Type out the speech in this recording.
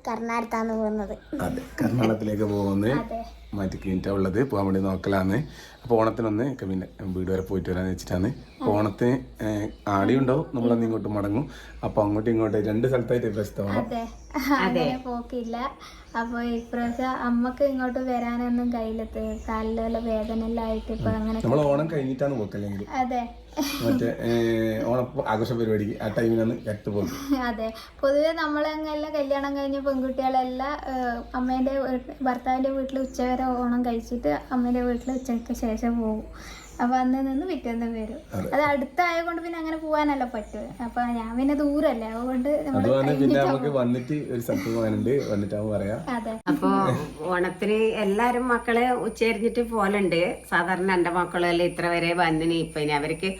കർണാടകത്താണ് പോകുന്നത്. അതെ, കർണാടകത്തിലേക്ക് പോകുന്നത് മാറ്റി കഴിഞ്ഞിട്ടാ ഉള്ളത്. പോകാൻ വേണ്ടി നോക്കലാന്ന്. അപ്പോൾ ഓണത്തിനൊന്ന് പിന്നെ വീട് വരെ പോയിട്ട് വരാന്ന് വെച്ചിട്ടാണ്. അപ്പോൾ ഓണത്തിന് ആടിയും ഉണ്ടാവും, നമ്മളന്ന് ഇങ്ങോട്ട് മടങ്ങും. അപ്പോൾ അങ്ങോട്ടും ഇങ്ങോട്ടും 2 സ്ഥലത്തായിട്ട് പ്രശ്നമാണ്. അങ്ങനെ പോക്കില്ല. അപ്പോൾ ഇപ്രാവശ്യം അമ്മക്ക് ഇങ്ങോട്ട് വരാനൊന്നും കയ്യിലെത്ത്, കാലിലുള്ള വേദന എല്ലാം ആയിട്ട് ഇപ്പൊ അങ്ങനെ. നമ്മൾ ഓണം കഴിഞ്ഞിട്ടാണ് പോക്കല്ലെങ്കിൽ അതെ, മറ്റേ ഓണം ആഘോഷ പരിപാടിക്ക് ആ ടൈമിലാണ് കറക്റ്റ് പോകുന്നത്. അതെ, പൊതുവെ നമ്മളെല്ലാം കല്യാണം കഴിഞ്ഞ പെൺകുട്ടികളെല്ലാം അമ്മേന്റെ ഭർത്താവിന്റെ വീട്ടിൽ ഉച്ചവരെ ഓണം കഴിച്ചിട്ട് അമ്മേന്റെ വീട്ടിൽ ഉച്ചയ്ക്ക് ശേഷം പോകും. അപ്പൊ അന്ന് നിന്ന് പിറ്റേന്ന് വരും. അത് അടുത്തായതുകൊണ്ട് പിന്നെ അങ്ങനെ പോകാനല്ല പറ്റും. അപ്പൊ ഞാൻ പിന്നെ ദൂരല്ലേ, അതുകൊണ്ട് പിന്നെ നമുക്ക് വന്നിട്ട് ഒരു സ്ഥലത്ത് പോകാനുണ്ട്, വന്നിട്ടാവും പറയാം. അതെ. അപ്പൊ ഓണത്തിന് എല്ലാരും മക്കളെ ഉച്ചരിഞ്ഞിട്ട് പോലുണ്ട്. സാധാരണ എന്റെ മക്കളെല്ലാം ഇത്ര വരെ വന്നിന്. ഇപ്പൊ ഇനി അവർക്ക്